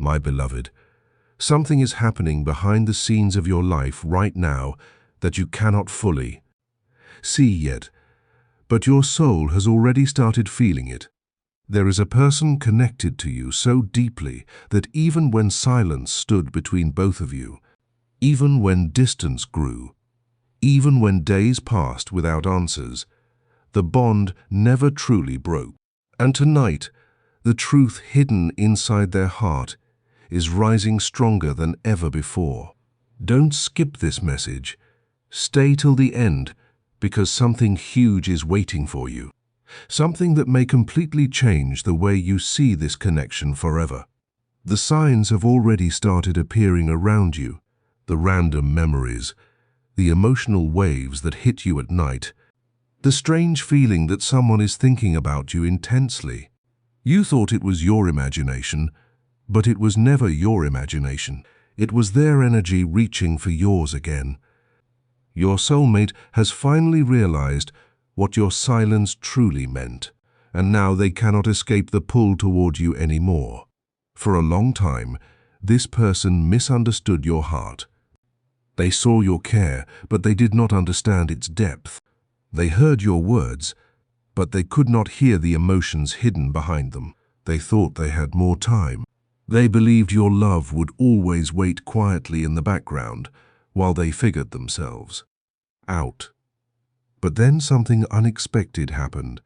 My beloved, something is happening behind the scenes of your life right now that you cannot fully see yet, but your soul has already started feeling it. There is a person connected to you so deeply that even when silence stood between both of you, even when distance grew, even when days passed without answers, the bond never truly broke. And tonight, the truth hidden inside their heart is rising stronger than ever before. Don't skip this message. Stay till the end, because something huge is waiting for you. Something that may completely change the way you see this connection forever. The signs have already started appearing around you, the random memories, the emotional waves that hit you at night, the strange feeling that someone is thinking about you intensely. You thought it was your imagination, but it was never your imagination. It was their energy reaching for yours again. Your soulmate has finally realized what your silence truly meant, and now they cannot escape the pull toward you anymore. For a long time, this person misunderstood your heart. They saw your care, but they did not understand its depth. They heard your words, but they could not hear the emotions hidden behind them. They thought they had more time. They believed your love would always wait quietly in the background while they figured themselves out. But then something unexpected happened.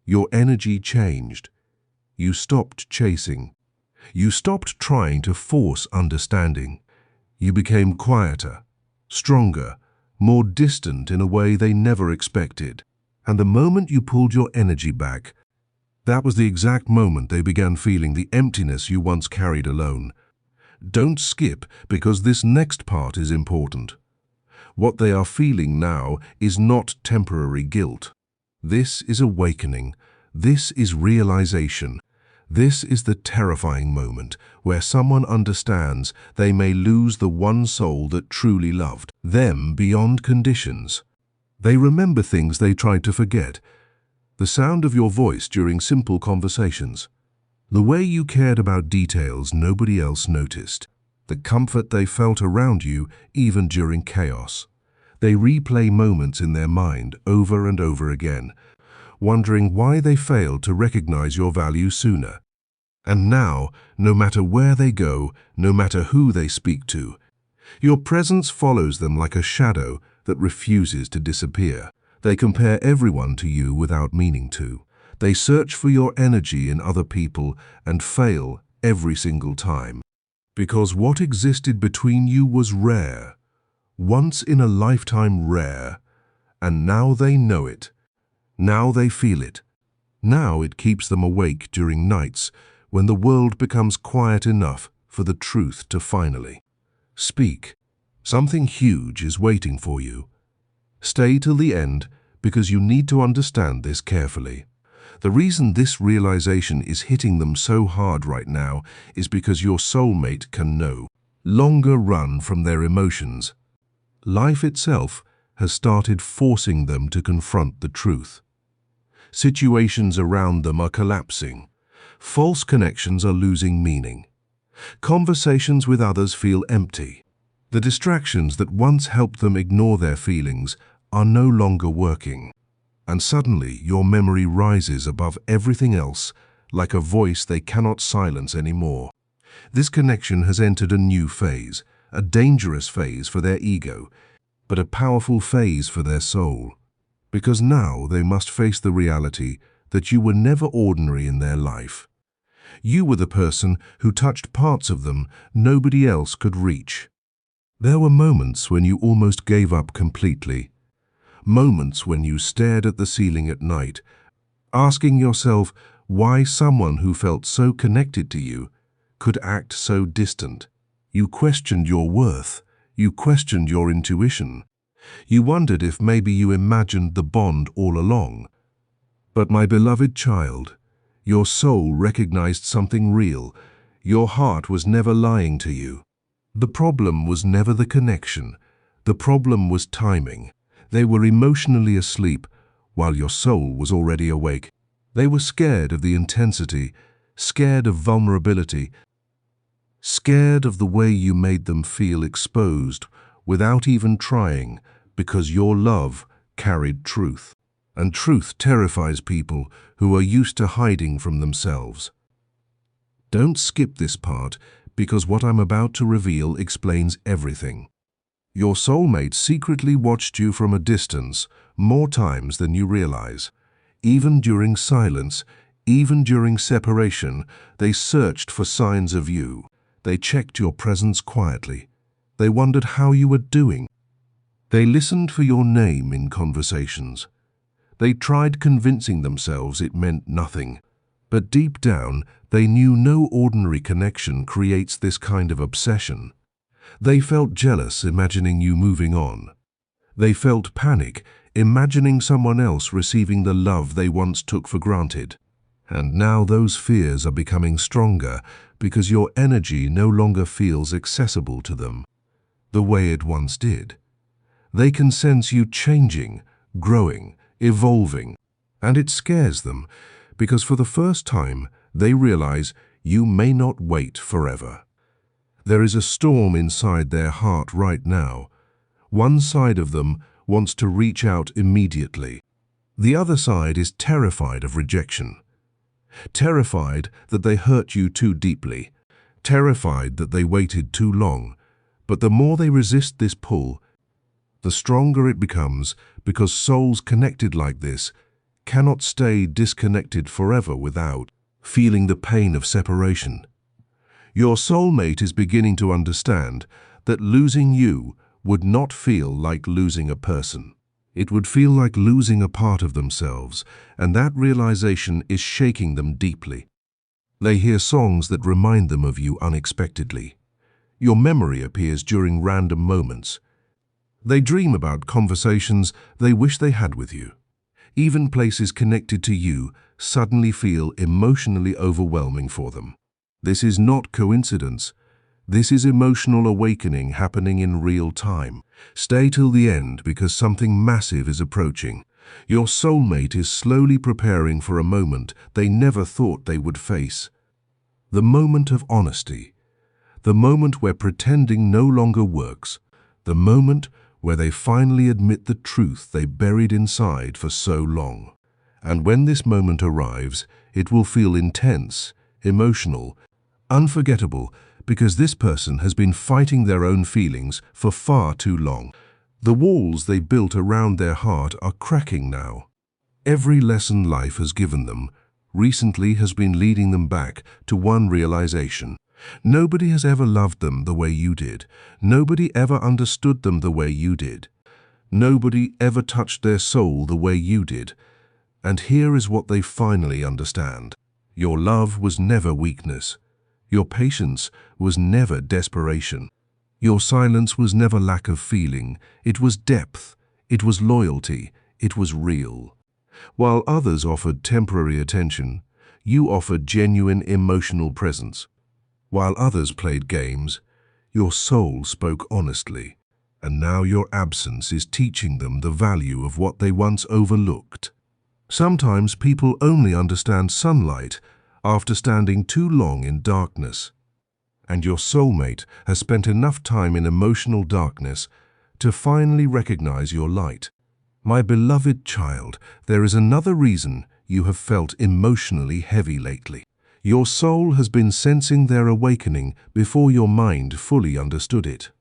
Your energy changed. You stopped chasing. You stopped trying to force understanding. You became quieter, stronger, more distant in a way they never expected. And the moment you pulled your energy back, that was the exact moment they began feeling the emptiness you once carried alone. Don't skip, because this next part is important. What they are feeling now is not temporary guilt. This is awakening. This is realization. This is the terrifying moment where someone understands they may lose the one soul that truly loved them beyond conditions. They remember things they tried to forget. The sound of your voice during simple conversations. The way you cared about details nobody else noticed. The comfort they felt around you even during chaos. They replay moments in their mind over and over again, wondering why they failed to recognize your value sooner. And now, no matter where they go, no matter who they speak to, your presence follows them like a shadow that refuses to disappear. They compare everyone to you without meaning to. They search for your energy in other people and fail every single time. Because what existed between you was rare, once in a lifetime rare, and now they know it. Now they feel it. Now it keeps them awake during nights when the world becomes quiet enough for the truth to finally speak. Something huge is waiting for you. Stay till the end, because you need to understand this carefully. The reason this realization is hitting them so hard right now is because your soulmate can no longer run from their emotions. Life itself has started forcing them to confront the truth. Situations around them are collapsing. False connections are losing meaning. Conversations with others feel empty. The distractions that once helped them ignore their feelings are no longer working. And suddenly your memory rises above everything else like a voice they cannot silence anymore. This connection has entered a new phase, a dangerous phase for their ego, but a powerful phase for their soul. Because now they must face the reality that you were never ordinary in their life. You were the person who touched parts of them nobody else could reach. There were moments when you almost gave up completely. Moments when you stared at the ceiling at night, asking yourself why someone who felt so connected to you could act so distant. You questioned your worth. You questioned your intuition. You wondered if maybe you imagined the bond all along. But my beloved child, your soul recognized something real. Your heart was never lying to you. The problem was never the connection. The problem was timing. They were emotionally asleep while your soul was already awake. They were scared of the intensity, scared of vulnerability, scared of the way you made them feel exposed without even trying, because your love carried truth. And truth terrifies people who are used to hiding from themselves. Don't skip this part, because what I'm about to reveal explains everything. Your soulmate secretly watched you from a distance more times than you realize. Even during silence, even during separation, they searched for signs of you. They checked your presence quietly. They wondered how you were doing. They listened for your name in conversations. They tried convincing themselves it meant nothing. But deep down, they knew no ordinary connection creates this kind of obsession. They felt jealous imagining you moving on. They felt panic imagining someone else receiving the love they once took for granted. And now those fears are becoming stronger because your energy no longer feels accessible to them the way it once did. They can sense you changing, growing, evolving, and it scares them because for the first time they realize you may not wait forever. There is a storm inside their heart right now. One side of them wants to reach out immediately. The other side is terrified of rejection. Terrified that they hurt you too deeply. Terrified that they waited too long. But the more they resist this pull, the stronger it becomes, because souls connected like this cannot stay disconnected forever without feeling the pain of separation. Your soulmate is beginning to understand that losing you would not feel like losing a person. It would feel like losing a part of themselves, and that realization is shaking them deeply. They hear songs that remind them of you unexpectedly. Your memory appears during random moments. They dream about conversations they wish they had with you. Even places connected to you suddenly feel emotionally overwhelming for them. This is not coincidence. This is emotional awakening happening in real time. Stay till the end because something massive is approaching. Your soulmate is slowly preparing for a moment they never thought they would face. The moment of honesty. The moment where pretending no longer works. The moment where they finally admit the truth they buried inside for so long. And when this moment arrives, it will feel intense, emotional, unforgettable, because this person has been fighting their own feelings for far too long. The walls they built around their heart are cracking now. Every lesson life has given them recently has been leading them back to one realization. Nobody has ever loved them the way you did. Nobody ever understood them the way you did. Nobody ever touched their soul the way you did. And here is what they finally understand. Your love was never weakness. Your patience was never desperation. Your silence was never lack of feeling. It was depth. It was loyalty. It was real. While others offered temporary attention, you offered genuine emotional presence. While others played games, your soul spoke honestly. And now your absence is teaching them the value of what they once overlooked. Sometimes people only understand sunlight after standing too long in darkness. And your soulmate has spent enough time in emotional darkness to finally recognize your light. My beloved child, there is another reason you have felt emotionally heavy lately. Your soul has been sensing their awakening before your mind fully understood it.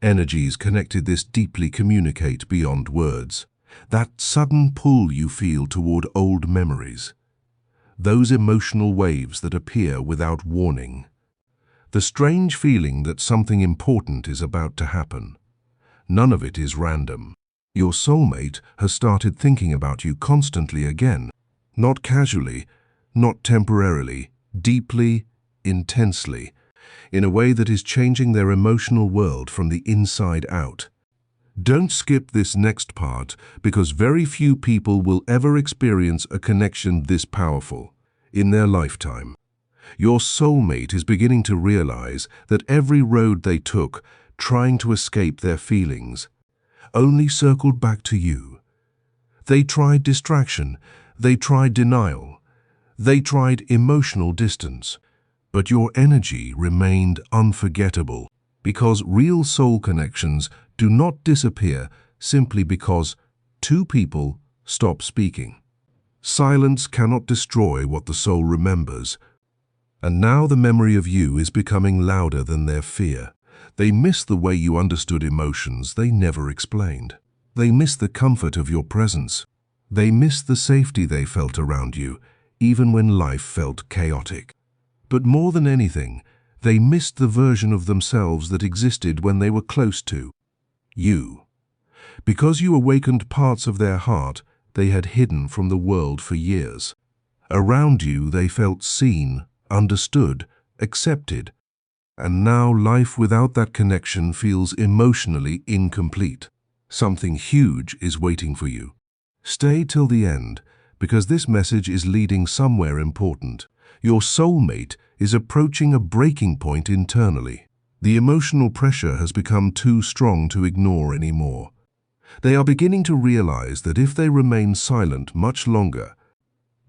Energies connected this deeply communicate beyond words. That sudden pull you feel toward old memories. Those emotional waves that appear without warning. The strange feeling that something important is about to happen. None of it is random. Your soulmate has started thinking about you constantly again. Not casually, not temporarily, deeply, intensely, in a way that is changing their emotional world from the inside out. Don't skip this next part because very few people will ever experience a connection this powerful in their lifetime. Your soulmate is beginning to realize that every road they took, trying to escape their feelings, only circled back to you. They tried distraction, they tried denial, they tried emotional distance, But your energy remained unforgettable, because real soul connections do not disappear simply because two people stop speaking. Silence cannot destroy what the soul remembers. And now the memory of you is becoming louder than their fear. They miss the way you understood emotions they never explained. They miss the comfort of your presence. They miss the safety they felt around you, even when life felt chaotic. But more than anything, they missed the version of themselves that existed when they were close to you. Because you awakened parts of their heart they had hidden from the world for years. Around you they felt seen, understood, accepted. And now life without that connection feels emotionally incomplete. Something huge is waiting for you. Stay till the end, because this message is leading somewhere important. Your soulmate is approaching a breaking point internally. The emotional pressure has become too strong to ignore anymore. They are beginning to realize that if they remain silent much longer,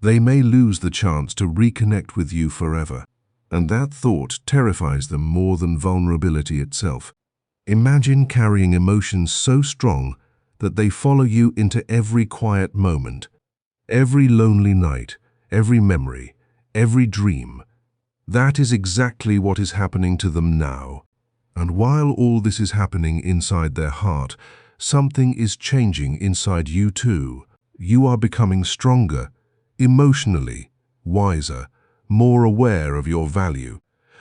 they may lose the chance to reconnect with you forever. And that thought terrifies them more than vulnerability itself. Imagine carrying emotions so strong that they follow you into every quiet moment, every lonely night, every memory, every dream. That is exactly what is happening to them now. And while all this is happening inside their heart, something is changing inside you too. You are becoming stronger, emotionally, wiser, more aware of your value.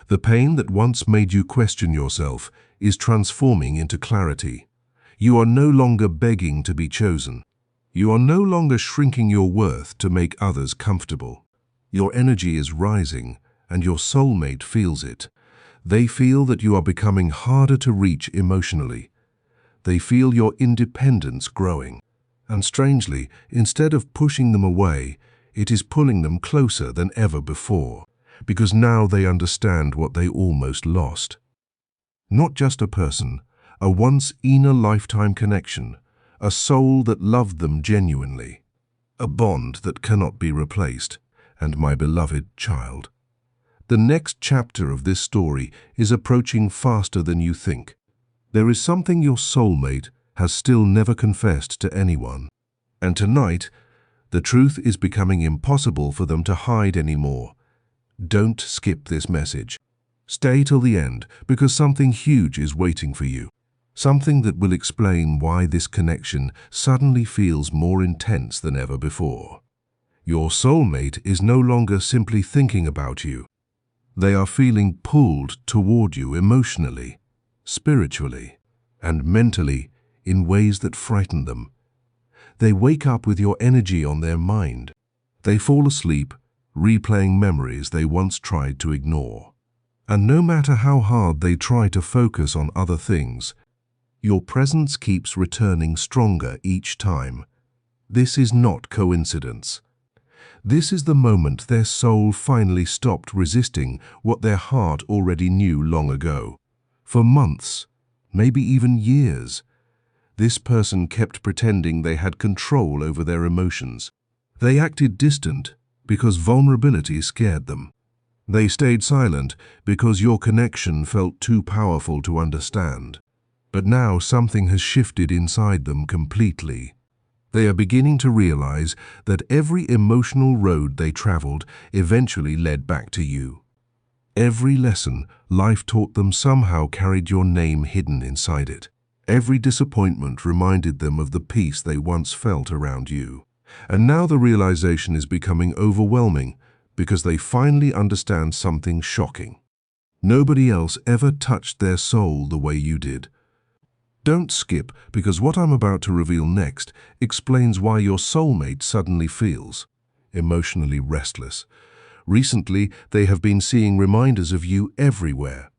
The pain that once made you question yourself is transforming into clarity. You are no longer begging to be chosen. You are no longer shrinking your worth to make others comfortable. Your energy is rising, and your soulmate feels it. They feel that you are becoming harder to reach emotionally. They feel your independence growing. And strangely, instead of pushing them away, it is pulling them closer than ever before, because now they understand what they almost lost. Not just a person, a once-in-a-lifetime connection, a soul that loved them genuinely, a bond that cannot be replaced, and my beloved child. The next chapter of this story is approaching faster than you think. There is something your soulmate has still never confessed to anyone, and tonight, the truth is becoming impossible for them to hide anymore. Don't skip this message. Stay till the end, because something huge is waiting for you. Something that will explain why this connection suddenly feels more intense than ever before. Your soulmate is no longer simply thinking about you. They are feeling pulled toward you emotionally, spiritually, and mentally in ways that frighten them. They wake up with your energy on their mind. They fall asleep, replaying memories they once tried to ignore. And no matter how hard they try to focus on other things, your presence keeps returning stronger each time. This is not coincidence. This is the moment their soul finally stopped resisting what their heart already knew long ago. For months, maybe even years, this person kept pretending they had control over their emotions. They acted distant because vulnerability scared them. They stayed silent because your connection felt too powerful to understand. But now something has shifted inside them completely. They are beginning to realize that every emotional road they traveled eventually led back to you. Every lesson life taught them somehow carried your name hidden inside it. Every disappointment reminded them of the peace they once felt around you. And now the realization is becoming overwhelming because they finally understand something shocking. Nobody else ever touched their soul the way you did. Don't skip, because what I'm about to reveal next explains why your soulmate suddenly feels emotionally restless. Recently, they have been seeing reminders of you everywhere.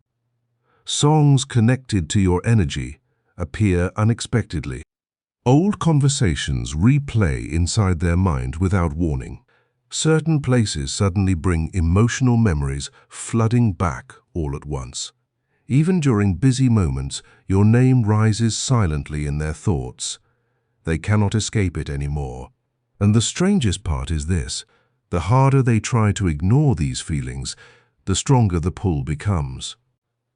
Songs connected to your energy appear unexpectedly. Old conversations replay inside their mind without warning. Certain places suddenly bring emotional memories flooding back all at once. Even during busy moments, your name rises silently in their thoughts. They cannot escape it anymore. And the strangest part is this: the harder they try to ignore these feelings, the stronger the pull becomes.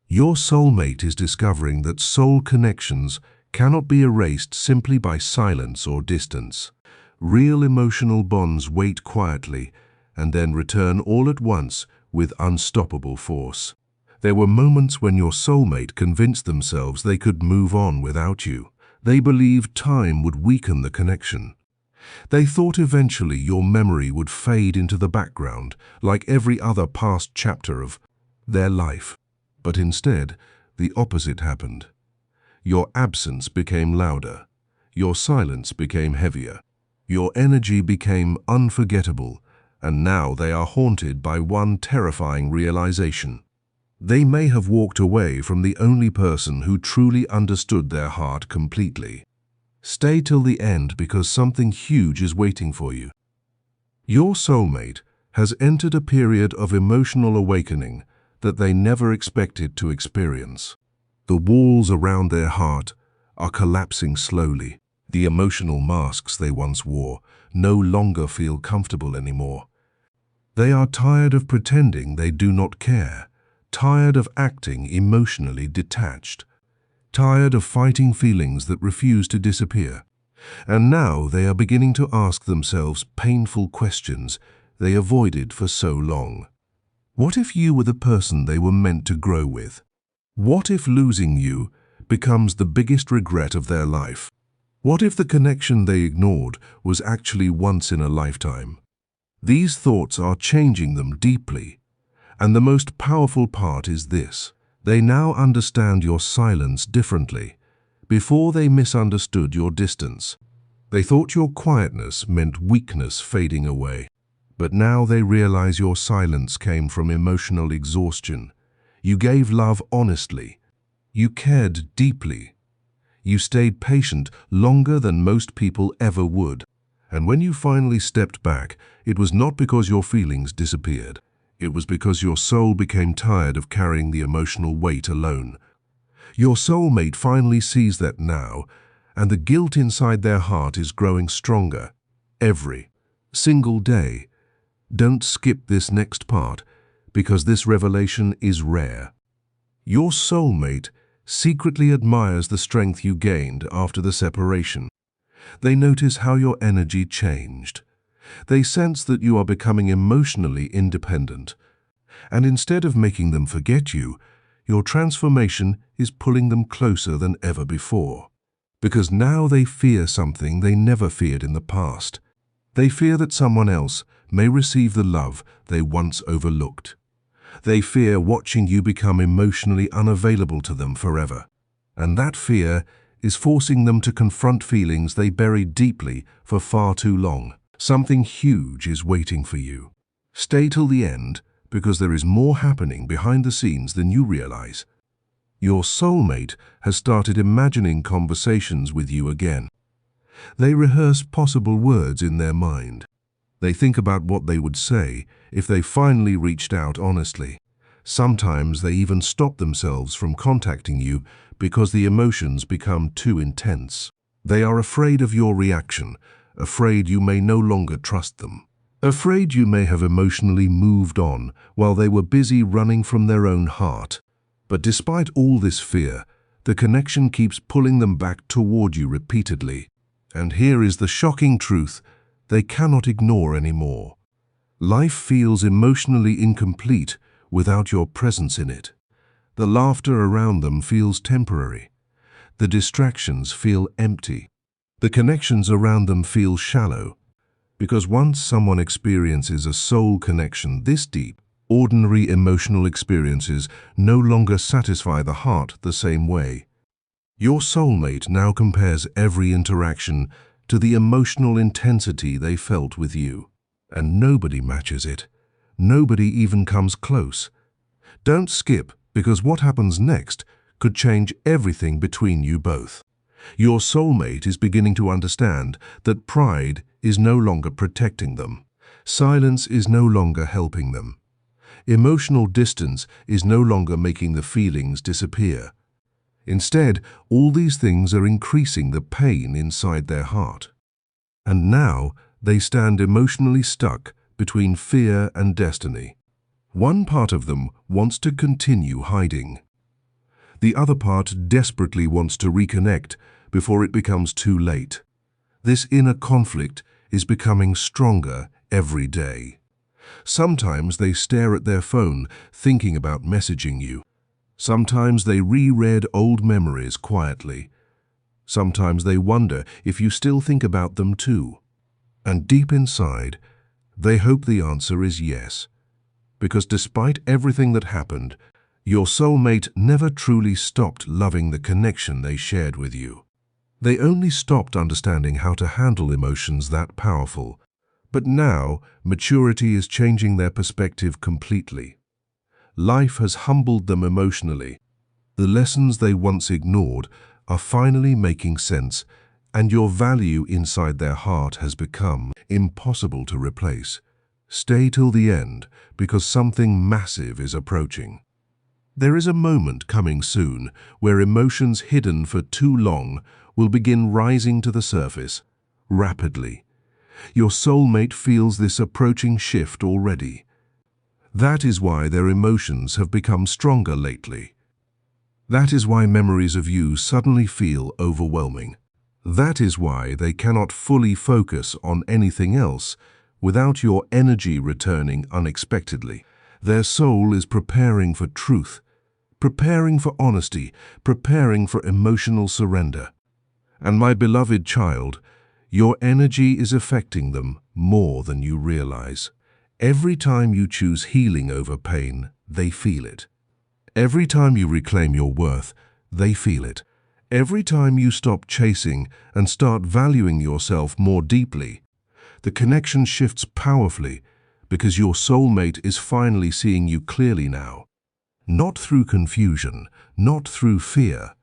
Your soulmate is discovering that soul connections cannot be erased simply by silence or distance. Real emotional bonds wait quietly and then return all at once with unstoppable force. There were moments when your soulmate convinced themselves they could move on without you. They believed time would weaken the connection. They thought eventually your memory would fade into the background, like every other past chapter of their life. But instead, the opposite happened. Your absence became louder. Your silence became heavier. Your energy became unforgettable, and now they are haunted by one terrifying realization. They may have walked away from the only person who truly understood their heart completely. Stay till the end because something huge is waiting for you. Your soulmate has entered a period of emotional awakening that they never expected to experience. The walls around their heart are collapsing slowly. The emotional masks they once wore no longer feel comfortable anymore. They are tired of pretending they do not care, tired of acting emotionally detached, tired of fighting feelings that refuse to disappear. And now they are beginning to ask themselves painful questions they avoided for so long. What if you were the person they were meant to grow with? What if losing you becomes the biggest regret of their life? What if the connection they ignored was actually once in a lifetime? These thoughts are changing them deeply. And the most powerful part is this: they now understand your silence differently. Before they misunderstood your distance. They thought your quietness meant weakness fading away. But now they realize your silence came from emotional exhaustion. You gave love honestly. You cared deeply. You stayed patient longer than most people ever would. And when you finally stepped back, it was not because your feelings disappeared. It was because your soul became tired of carrying the emotional weight alone. Your soulmate finally sees that now, and the guilt inside their heart is growing stronger every single day. Don't skip this next part, because this revelation is rare. Your soulmate secretly admires the strength you gained after the separation. They notice how your energy changed. They sense that you are becoming emotionally independent. And instead of making them forget you, your transformation is pulling them closer than ever before. Because now they fear something they never feared in the past. They fear that someone else may receive the love they once overlooked. They fear watching you become emotionally unavailable to them forever. And that fear is forcing them to confront feelings they buried deeply for far too long. Something huge is waiting for you. Stay till the end, because there is more happening behind the scenes than you realize. Your soulmate has started imagining conversations with you again. They rehearse possible words in their mind. They think about what they would say if they finally reached out honestly. Sometimes they even stop themselves from contacting you because the emotions become too intense. They are afraid of your reaction, afraid you may no longer trust them. Afraid you may have emotionally moved on while they were busy running from their own heart. But despite all this fear, the connection keeps pulling them back toward you repeatedly. And here is the shocking truth they cannot ignore anymore. Life feels emotionally incomplete without your presence in it. The laughter around them feels temporary. The distractions feel empty. The connections around them feel shallow. Because once someone experiences a soul connection this deep, ordinary emotional experiences no longer satisfy the heart the same way. Your soulmate now compares every interaction to the emotional intensity they felt with you. And nobody matches it. Nobody even comes close. Don't skip, because what happens next could change everything between you both. Your soulmate is beginning to understand that pride is no longer protecting them. Silence is no longer helping them. Emotional distance is no longer making the feelings disappear. Instead, all these things are increasing the pain inside their heart. And now they stand emotionally stuck between fear and destiny. One part of them wants to continue hiding. The other part desperately wants to reconnect before it becomes too late. This inner conflict is becoming stronger every day. Sometimes they stare at their phone, thinking about messaging you. Sometimes they reread old memories quietly. Sometimes they wonder if you still think about them too. And deep inside, they hope the answer is yes. Because despite everything that happened, your soulmate never truly stopped loving the connection they shared with you. They only stopped understanding how to handle emotions that powerful. But now, maturity is changing their perspective completely. Life has humbled them emotionally. The lessons they once ignored are finally making sense, and your value inside their heart has become impossible to replace. Stay till the end, because something massive is approaching. There is a moment coming soon where emotions hidden for too long will begin rising to the surface, rapidly. Your soulmate feels this approaching shift already. That is why their emotions have become stronger lately. That is why memories of you suddenly feel overwhelming. That is why they cannot fully focus on anything else without your energy returning unexpectedly. Their soul is preparing for truth, preparing for honesty, preparing for emotional surrender. And my beloved child, your energy is affecting them more than you realize. Every time you choose healing over pain, they feel it. Every time you reclaim your worth, they feel it. Every time you stop chasing and start valuing yourself more deeply, the connection shifts powerfully because your soulmate is finally seeing you clearly now. Not through confusion, not through fear,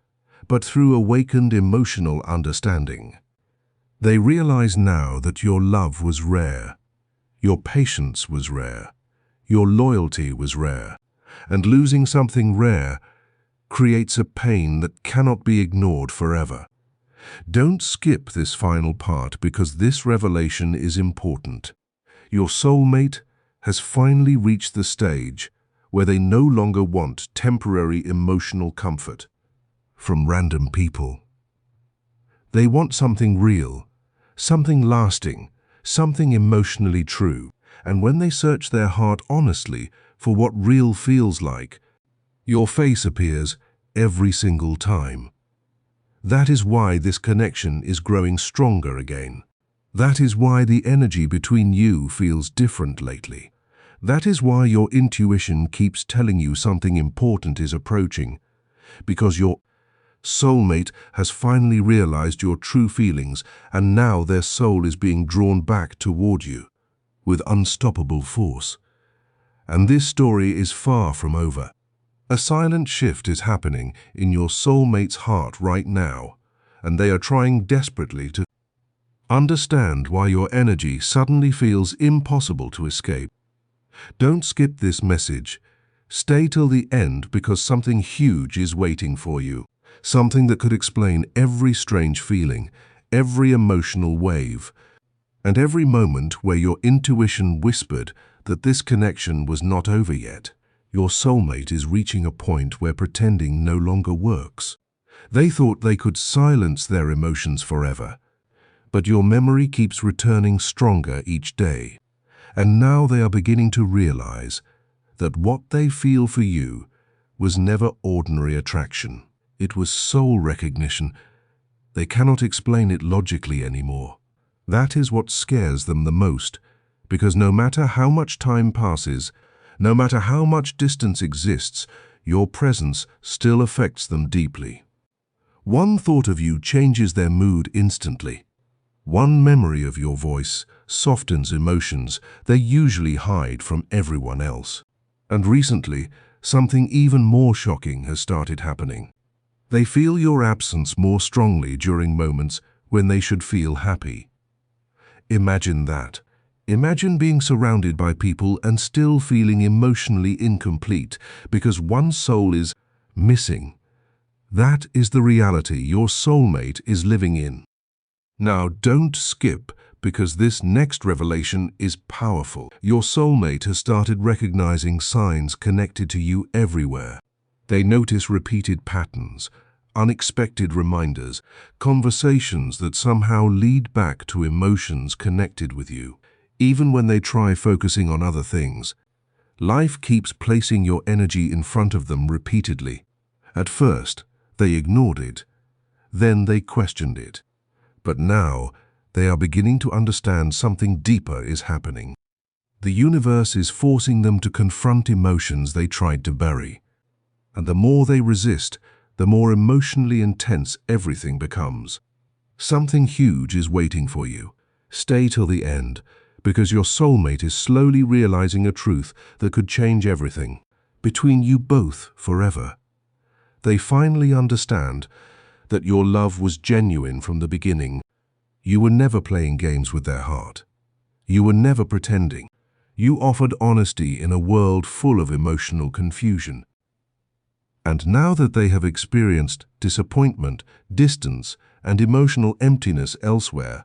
but through awakened emotional understanding. They realize now that your love was rare, your patience was rare, your loyalty was rare, and losing something rare creates a pain that cannot be ignored forever. Don't skip this final part because this revelation is important. Your soulmate has finally reached the stage where they no longer want temporary emotional comfort from random people. They want something real, something lasting, something emotionally true. And when they search their heart honestly for what real feels like, your face appears every single time. That is why this connection is growing stronger again. That is why the energy between you feels different lately. That is why your intuition keeps telling you something important is approaching, because your soulmate has finally realized your true feelings, and now their soul is being drawn back toward you with unstoppable force. And this story is far from over. A silent shift is happening in your soulmate's heart right now, and they are trying desperately to understand why your energy suddenly feels impossible to escape. Don't skip this message. Stay till the end because something huge is waiting for you. Something that could explain every strange feeling, every emotional wave, and every moment where your intuition whispered that this connection was not over yet. Your soulmate is reaching a point where pretending no longer works. They thought they could silence their emotions forever, but your memory keeps returning stronger each day. And now they are beginning to realize that what they feel for you was never ordinary attraction. It was soul recognition. They cannot explain it logically anymore. That is what scares them the most, because no matter how much time passes, no matter how much distance exists, your presence still affects them deeply. One thought of you changes their mood instantly. One memory of your voice softens emotions they usually hide from everyone else. And recently, something even more shocking has started happening. They feel your absence more strongly during moments when they should feel happy. Imagine that. Imagine being surrounded by people and still feeling emotionally incomplete because one soul is missing. That is the reality your soulmate is living in. Now, don't skip because this next revelation is powerful. Your soulmate has started recognizing signs connected to you everywhere. They notice repeated patterns, unexpected reminders, conversations that somehow lead back to emotions connected with you. Even when they try focusing on other things, life keeps placing your energy in front of them repeatedly. At first, they ignored it. Then they questioned it. But now, they are beginning to understand something deeper is happening. The universe is forcing them to confront emotions they tried to bury. And the more they resist, the more emotionally intense everything becomes. Something huge is waiting for you. Stay till the end, because your soulmate is slowly realizing a truth that could change everything, between you both forever. They finally understand that your love was genuine from the beginning. You were never playing games with their heart. You were never pretending. You offered honesty in a world full of emotional confusion. And now that they have experienced disappointment, distance, and emotional emptiness elsewhere,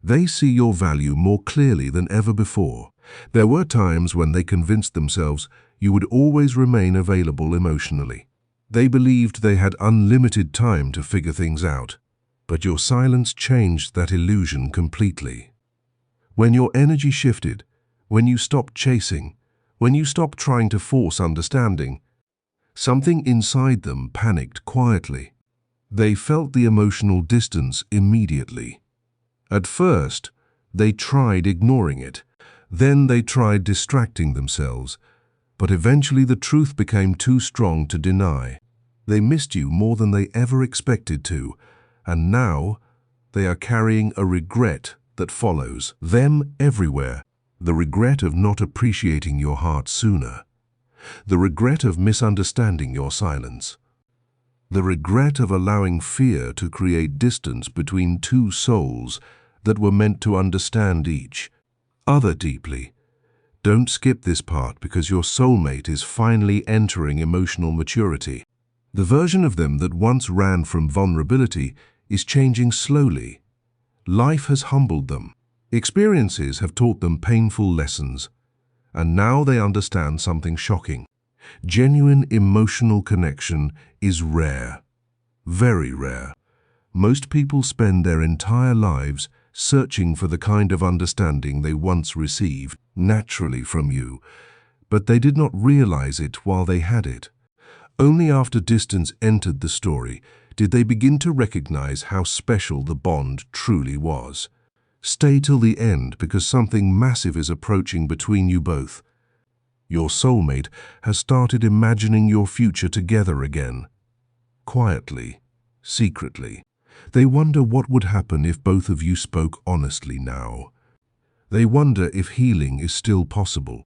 they see your value more clearly than ever before. There were times when they convinced themselves you would always remain available emotionally. They believed they had unlimited time to figure things out, but your silence changed that illusion completely. When your energy shifted, when you stopped chasing, when you stopped trying to force understanding, something inside them panicked quietly. They felt the emotional distance immediately. At first, they tried ignoring it. Then they tried distracting themselves. But eventually the truth became too strong to deny. They missed you more than they ever expected to, and now they are carrying a regret that follows them everywhere. The regret of not appreciating your heart sooner. The regret of misunderstanding your silence. The regret of allowing fear to create distance between two souls that were meant to understand each other deeply. Don't skip this part because your soulmate is finally entering emotional maturity. The version of them that once ran from vulnerability is changing slowly. Life has humbled them. Experiences have taught them painful lessons. And now they understand something shocking. Genuine emotional connection is rare. Very rare. Most people spend their entire lives searching for the kind of understanding they once received naturally from you, but they did not realize it while they had it. Only after distance entered the story did they begin to recognize how special the bond truly was. Stay till the end because something massive is approaching between you both. Your soulmate has started imagining your future together again. Quietly, secretly. They wonder what would happen if both of you spoke honestly now. They wonder if healing is still possible.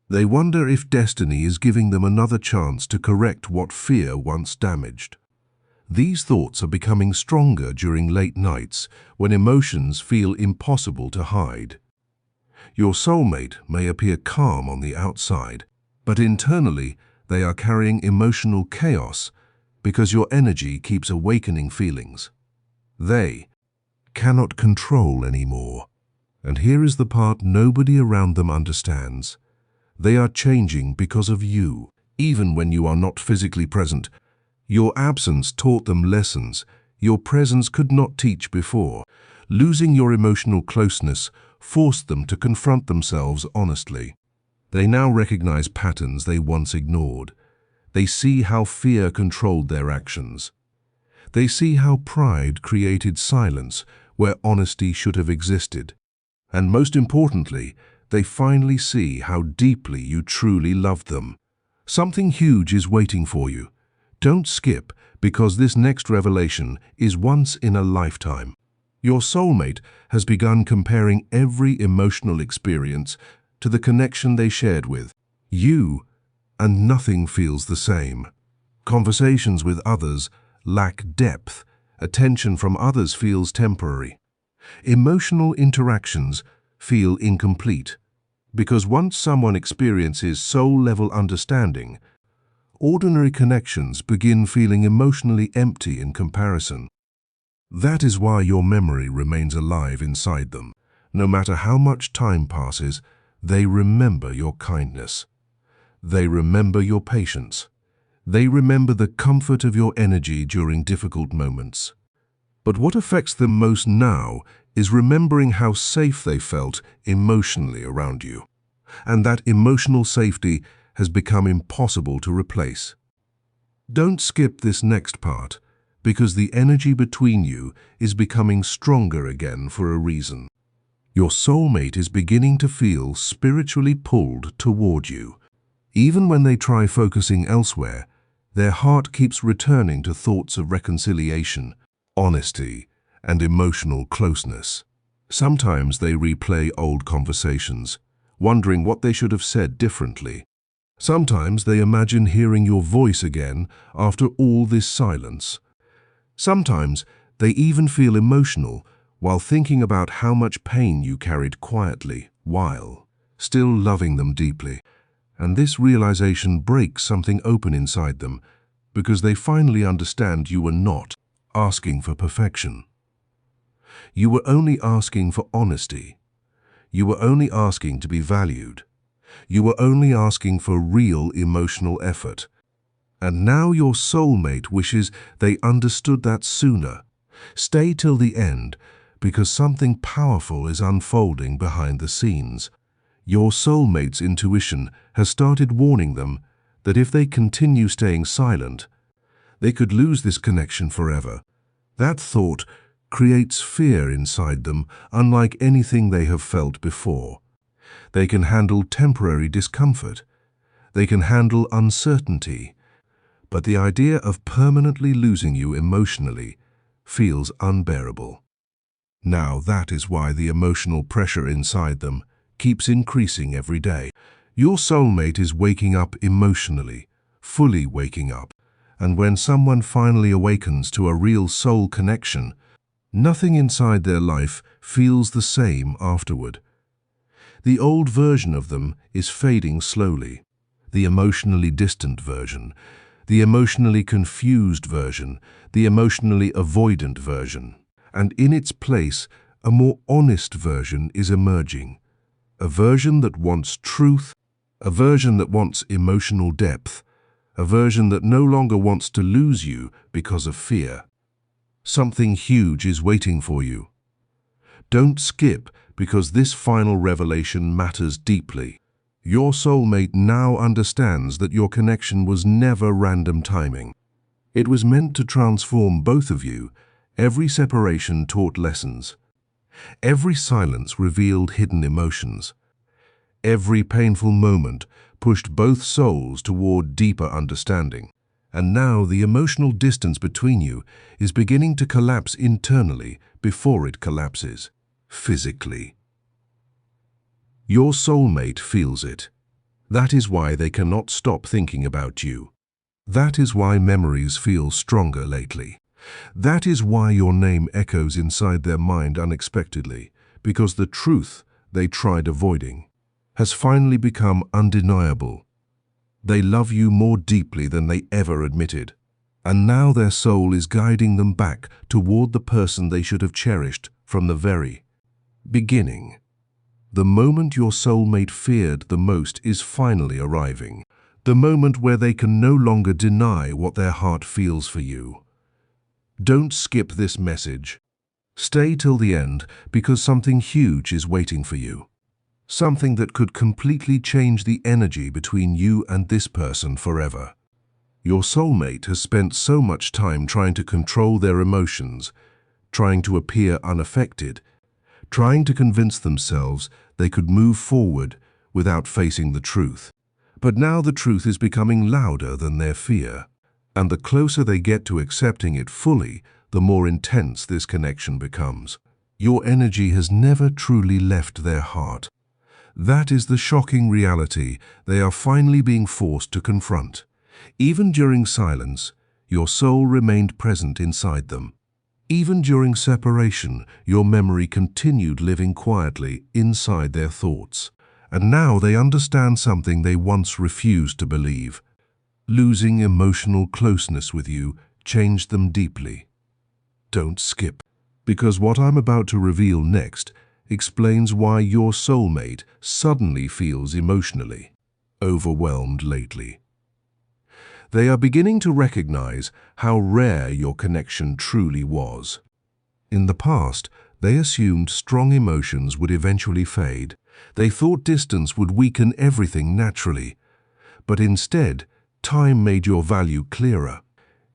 They wonder if destiny is giving them another chance to correct what fear once damaged. These thoughts are becoming stronger during late nights when emotions feel impossible to hide. Your soulmate may appear calm on the outside, but internally they are carrying emotional chaos because your energy keeps awakening feelings. They cannot control anymore. And here is the part nobody around them understands. They are changing because of you, even when you are not physically present. Your absence taught them lessons your presence could not teach before. Losing your emotional closeness forced them to confront themselves honestly. They now recognize patterns they once ignored. They see how fear controlled their actions. They see how pride created silence where honesty should have existed. And most importantly, they finally see how deeply you truly loved them. Something huge is waiting for you. Don't skip, because this next revelation is once in a lifetime. Your soulmate has begun comparing every emotional experience to the connection they shared with you, and nothing feels the same. Conversations with others lack depth. Attention from others feels temporary. Emotional interactions feel incomplete. Because once someone experiences soul-level understanding, ordinary connections begin feeling emotionally empty in comparison. That is why your memory remains alive inside them. No matter how much time passes, they remember your kindness. They remember your patience. They remember the comfort of your energy during difficult moments. But what affects them most now is remembering how safe they felt emotionally around you. And that emotional safety has become impossible to replace. Don't skip this next part, because the energy between you is becoming stronger again for a reason. Your soulmate is beginning to feel spiritually pulled toward you. Even when they try focusing elsewhere, their heart keeps returning to thoughts of reconciliation, honesty, and emotional closeness. Sometimes they replay old conversations, wondering what they should have said differently. Sometimes they imagine hearing your voice again after all this silence. Sometimes they even feel emotional while thinking about how much pain you carried quietly while still loving them deeply. And this realization breaks something open inside them because they finally understand you were not asking for perfection. You were only asking for honesty. You were only asking to be valued. You were only asking for real emotional effort. And now your soulmate wishes they understood that sooner. Stay till the end, because something powerful is unfolding behind the scenes. Your soulmate's intuition has started warning them that if they continue staying silent, they could lose this connection forever. That thought creates fear inside them, unlike anything they have felt before. They can handle temporary discomfort. They can handle uncertainty. But the idea of permanently losing you emotionally feels unbearable. Now that is why the emotional pressure inside them keeps increasing every day. Your soulmate is waking up emotionally, fully waking up. And when someone finally awakens to a real soul connection, nothing inside their life feels the same afterward. The old version of them is fading slowly. The emotionally distant version, the emotionally confused version, the emotionally avoidant version. And in its place, a more honest version is emerging. A version that wants truth, a version that wants emotional depth, a version that no longer wants to lose you because of fear. Something huge is waiting for you. Don't skip, because this final revelation matters deeply. Your soulmate now understands that your connection was never random timing. It was meant to transform both of you. Every separation taught lessons. Every silence revealed hidden emotions. Every painful moment pushed both souls toward deeper understanding. And now the emotional distance between you is beginning to collapse internally before it collapses physically. Your soulmate feels it. That is why they cannot stop thinking about you. That is why memories feel stronger lately. That is why your name echoes inside their mind unexpectedly, because the truth they tried avoiding has finally become undeniable. They love you more deeply than they ever admitted, and now their soul is guiding them back toward the person they should have cherished from the very beginning. The moment your soulmate feared the most is finally arriving. The moment where they can no longer deny what their heart feels for you. Don't skip this message. Stay till the end, because something huge is waiting for you. Something that could completely change the energy between you and this person forever. Your soulmate has spent so much time trying to control their emotions, trying to appear unaffected, trying to convince themselves they could move forward without facing the truth. But now the truth is becoming louder than their fear. And the closer they get to accepting it fully, the more intense this connection becomes. Your energy has never truly left their heart. That is the shocking reality they are finally being forced to confront. Even during silence, your soul remained present inside them. Even during separation, your memory continued living quietly inside their thoughts. And now they understand something they once refused to believe. Losing emotional closeness with you changed them deeply. Don't skip, because what I'm about to reveal next explains why your soulmate suddenly feels emotionally overwhelmed lately. They are beginning to recognize how rare your connection truly was. In the past, they assumed strong emotions would eventually fade. They thought distance would weaken everything naturally. But instead, time made your value clearer.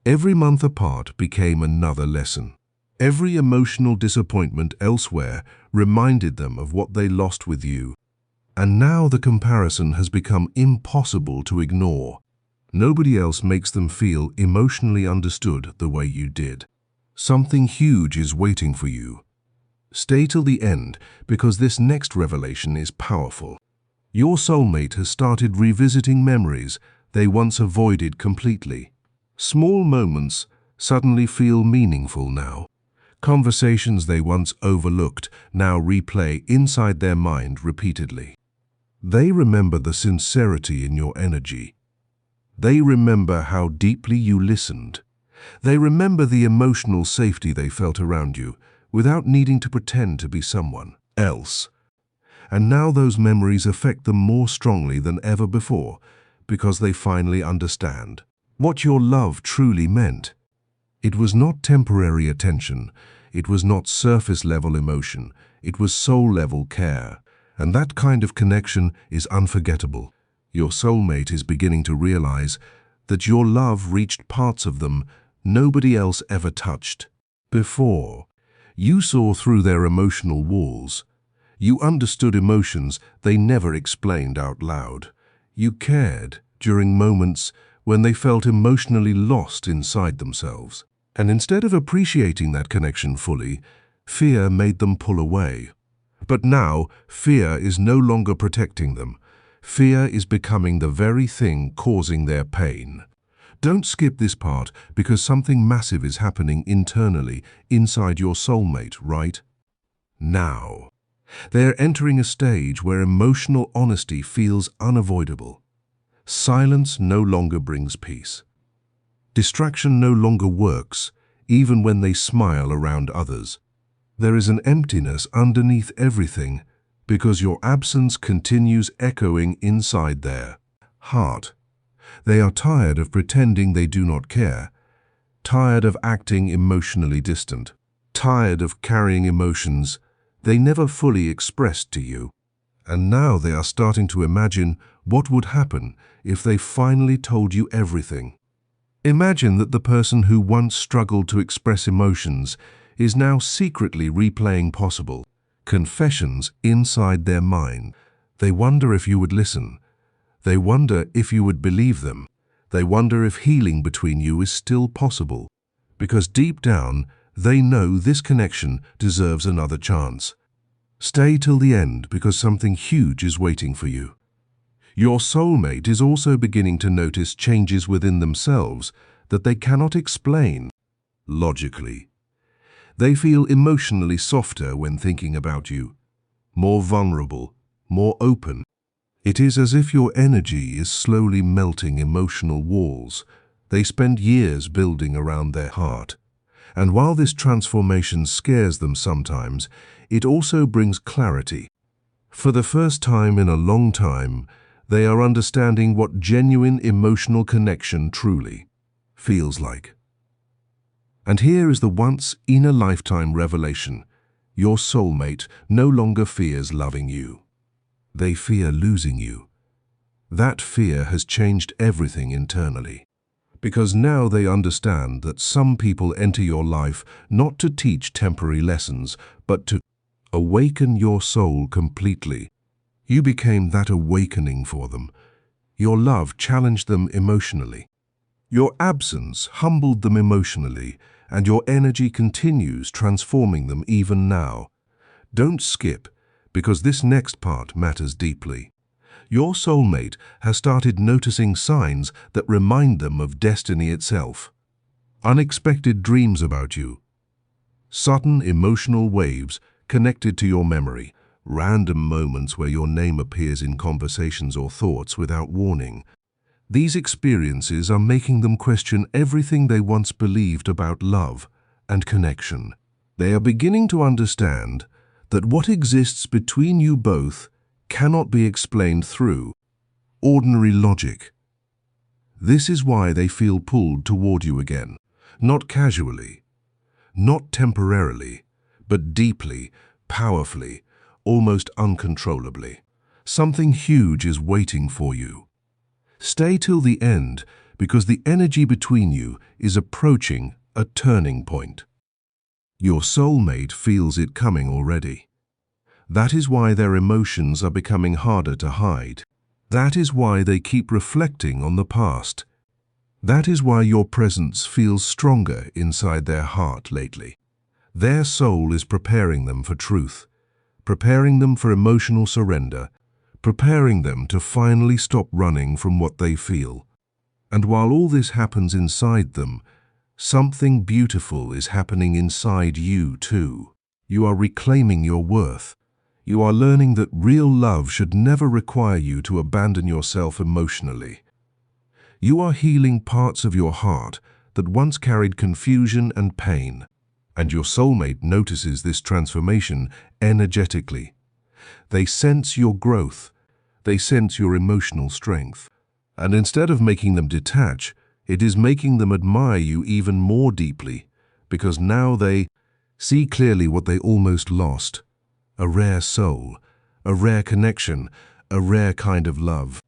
Every month apart became another lesson. Every emotional disappointment elsewhere reminded them of what they lost with you. And now the comparison has become impossible to ignore. Nobody else makes them feel emotionally understood the way you did. Something huge is waiting for you. Stay till the end, because this next revelation is powerful. Your soulmate has started revisiting memories they once avoided completely. Small moments suddenly feel meaningful now. Conversations they once overlooked now replay inside their mind repeatedly. They remember the sincerity in your energy. They remember how deeply you listened. They remember the emotional safety they felt around you without needing to pretend to be someone else. And now those memories affect them more strongly than ever before because they finally understand what your love truly meant. It was not temporary attention. It was not surface-level emotion. It was soul-level care. And that kind of connection is unforgettable. Your soulmate is beginning to realize that your love reached parts of them nobody else ever touched. Before, you saw through their emotional walls. You understood emotions they never explained out loud. You cared during moments when they felt emotionally lost inside themselves. And instead of appreciating that connection fully, fear made them pull away. But now, fear is no longer protecting them. Fear is becoming the very thing causing their pain. Don't skip this part because something massive is happening internally inside your soulmate right now. They're entering a stage where emotional honesty feels unavoidable. Silence no longer brings peace. Distraction no longer works, even when they smile around others. There is an emptiness underneath everything because your absence continues echoing inside their heart. They are tired of pretending they do not care, tired of acting emotionally distant, tired of carrying emotions they never fully expressed to you. And now they are starting to imagine what would happen if they finally told you everything. Imagine that the person who once struggled to express emotions is now secretly replaying possible confessions inside their mind. They wonder if you would listen. They wonder if you would believe them. They wonder if healing between you is still possible. Because deep down, they know this connection deserves another chance. Stay till the end because something huge is waiting for you. Your soulmate is also beginning to notice changes within themselves that they cannot explain logically. They feel emotionally softer when thinking about you, more vulnerable, more open. It is as if your energy is slowly melting emotional walls they spend years building around their heart. And while this transformation scares them sometimes, it also brings clarity. For the first time in a long time, they are understanding what genuine emotional connection truly feels like. And here is the once-in-a-lifetime revelation. Your soulmate no longer fears loving you. They fear losing you. That fear has changed everything internally. Because now they understand that some people enter your life not to teach temporary lessons, but to awaken your soul completely. You became that awakening for them. Your love challenged them emotionally. Your absence humbled them emotionally, and your energy continues transforming them even now. Don't skip, because this next part matters deeply. Your soulmate has started noticing signs that remind them of destiny itself. Unexpected dreams about you. Sudden emotional waves connected to your memory. Random moments where your name appears in conversations or thoughts without warning. These experiences are making them question everything they once believed about love and connection. They are beginning to understand that what exists between you both cannot be explained through ordinary logic. This is why they feel pulled toward you again, not casually, not temporarily, but deeply, powerfully, almost uncontrollably. Something huge is waiting for you. Stay till the end, because the energy between you is approaching a turning point. Your soulmate feels it coming already. That is why their emotions are becoming harder to hide. That is why they keep reflecting on the past. That is why your presence feels stronger inside their heart lately. Their soul is preparing them for truth, preparing them for emotional surrender, preparing them to finally stop running from what they feel. And while all this happens inside them, something beautiful is happening inside you too. You are reclaiming your worth. You are learning that real love should never require you to abandon yourself emotionally. You are healing parts of your heart that once carried confusion and pain, and your soulmate notices this transformation energetically. They sense your growth. They sense your emotional strength. And instead of making them detach, it is making them admire you even more deeply, because now they see clearly what they almost lost: a rare soul, a rare connection, a rare kind of love.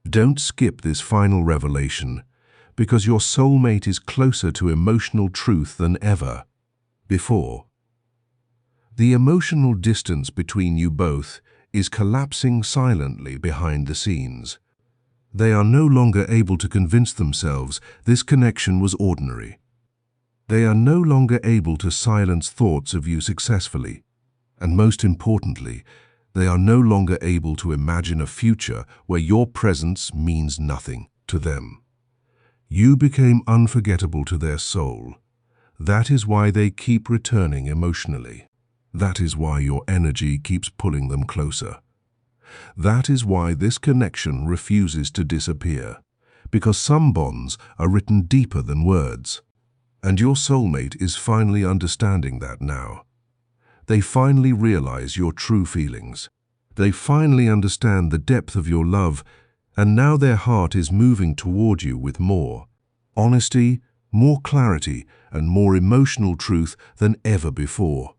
Don't skip this final revelation, because your soulmate is closer to emotional truth than ever before. The emotional distance between you both is collapsing silently behind the scenes. They are no longer able to convince themselves this connection was ordinary. They are no longer able to silence thoughts of you successfully. And most importantly, they are no longer able to imagine a future where your presence means nothing to them. You became unforgettable to their soul. That is why they keep returning emotionally. That is why your energy keeps pulling them closer. That is why this connection refuses to disappear, because some bonds are written deeper than words. And your soulmate is finally understanding that now. They finally realize your true feelings. They finally understand the depth of your love, and now their heart is moving toward you with more honesty, more clarity, and more emotional truth than ever before.